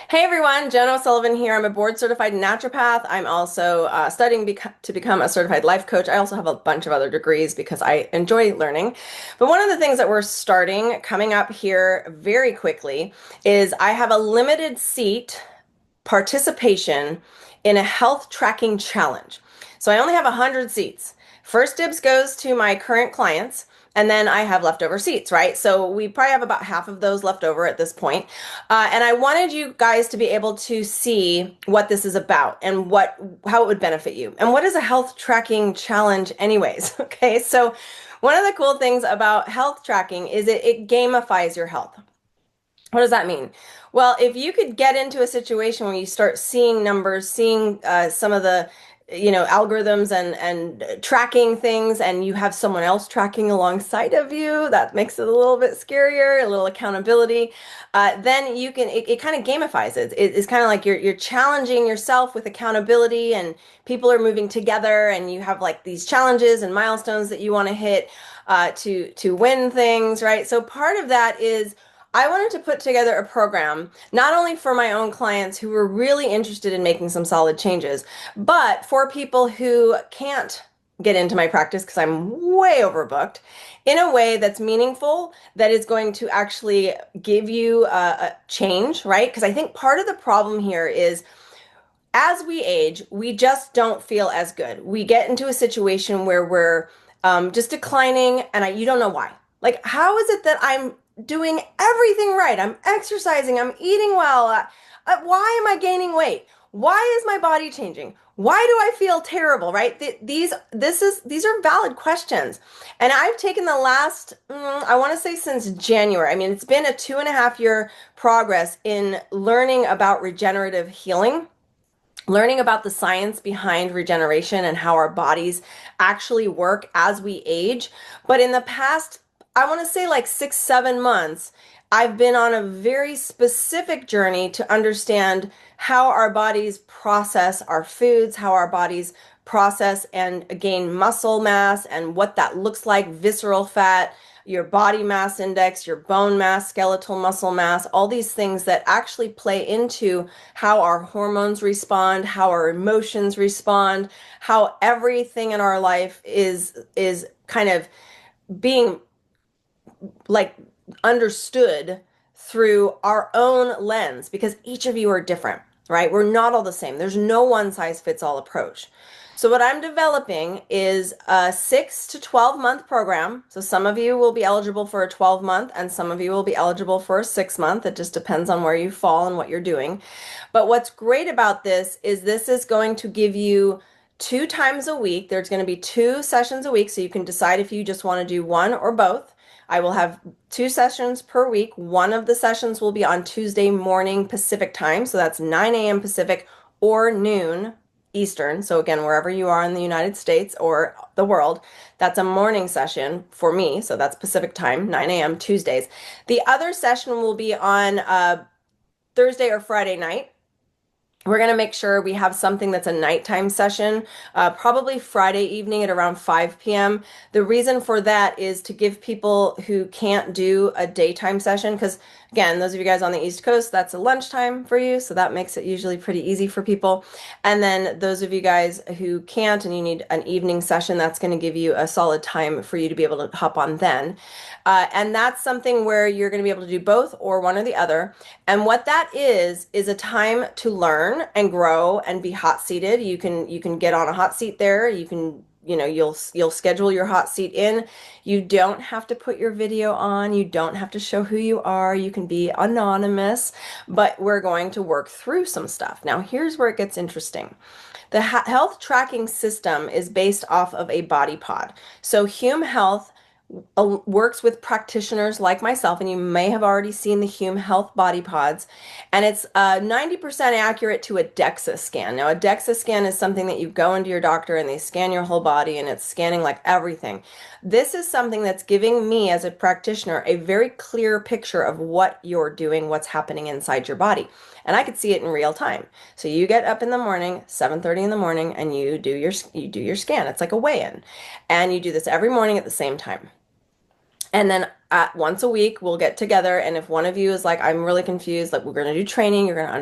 Hey everyone, Jen O'Sullivan here. I'm a board certified naturopath. I'm also studying to become a certified life coach. I also have a bunch of other degrees because I enjoy learning. But one of the things that we're starting coming up here very quickly is I have a limited seat participation in a health tracking challenge. So I only have 100 seats. First dibs goes to my current clients, and then I have leftover seats, right? So we probably have about half of those left over at this point. And I wanted you guys to be able to see what this is about and how it would benefit you. And what is a health tracking challenge anyways? Okay, so one of the cool things about health tracking is it gamifies your health. What does that mean? Well, if you could get into a situation where you start seeing numbers, seeing some of the, algorithms and tracking things, and you have someone else tracking alongside of you, that makes it a little bit scarier, a little accountability. Then you can it kind of gamifies it. It's kind of like you're challenging yourself with accountability, and people are moving together, and you have like these challenges and milestones that you want to hit to win things, right? So part of that is I wanted to put together a program, not only for my own clients who were really interested in making some solid changes, but for people who can't get into my practice because I'm way overbooked in a way that's meaningful, that is going to actually give you a change, right? Because I think part of the problem here is as we age, we just don't feel as good. We get into a situation where we're just declining, and you don't know why. Like, how is it that I'm doing everything right? I'm exercising, I'm eating well. Why am I gaining weight? Why is my body changing? Why do I feel terrible, right? These are valid questions. And I've taken the last, I want to say since January. I mean, it's been a 2.5 year progress in learning about regenerative healing, learning about the science behind regeneration and how our bodies actually work as we age. But in the past, I want to say like 6, 7 months, I've been on a very specific journey to understand how our bodies process our foods, how our bodies process and gain muscle mass, and what that looks like, visceral fat, your body mass index, your bone mass, skeletal muscle mass, all these things that actually play into how our hormones respond, how our emotions respond, how everything in our life is kind of being like understood through our own lens, because each of you are different, right? We're not all the same. There's no one size fits all approach. So what I'm developing is a 6 to 12 month program. So some of you will be eligible for a 12 month and some of you will be eligible for a 6 month. It just depends on where you fall and what you're doing. But what's great about this is going to give you 2 times a week. There's going to be 2 sessions a week, so you can decide if you just want to do one or both. I will have 2 sessions per week. One of the sessions will be on Tuesday morning Pacific time. So that's 9 a.m. Pacific or noon Eastern. So again, wherever you are in the United States or the world, that's a morning session for me. So that's Pacific time, 9 a.m. Tuesdays. The other session will be on Thursday or Friday night. We're going to make sure we have something that's a nighttime session, probably Friday evening at around 5 p.m. The reason for that is to give people who can't do a daytime session, because again, those of you guys on the East Coast, that's a lunchtime for you, so that makes it usually pretty easy for people. And then those of you guys who can't and you need an evening session, that's going to give you a solid time for you to be able to hop on then. And that's something where you're going to be able to do both or one or the other. And what that is a time to learn and grow and be hot seated. You can get on a hot seat there. You can, you'll schedule your hot seat in. You don't have to put your video on. You don't have to show who you are. You can be anonymous, but we're going to work through some stuff. Now, here's where it gets interesting. The health tracking system is based off of a body pod. So Hume Health works with practitioners like myself, and you may have already seen the Hume Health body pods, and it's 90% accurate to a DEXA scan. Now, a DEXA scan is something that you go into your doctor and they scan your whole body, and it's scanning like everything. This is something that's giving me as a practitioner a very clear picture of what you're doing, what's happening inside your body. And I could see it in real time. So you get up in the morning, 7:30 in the morning, and you do your scan. It's like a weigh-in. And you do this every morning at the same time. And then once a week, we'll get together. And if one of you is like, I'm really confused, like we're going to do training, you're going to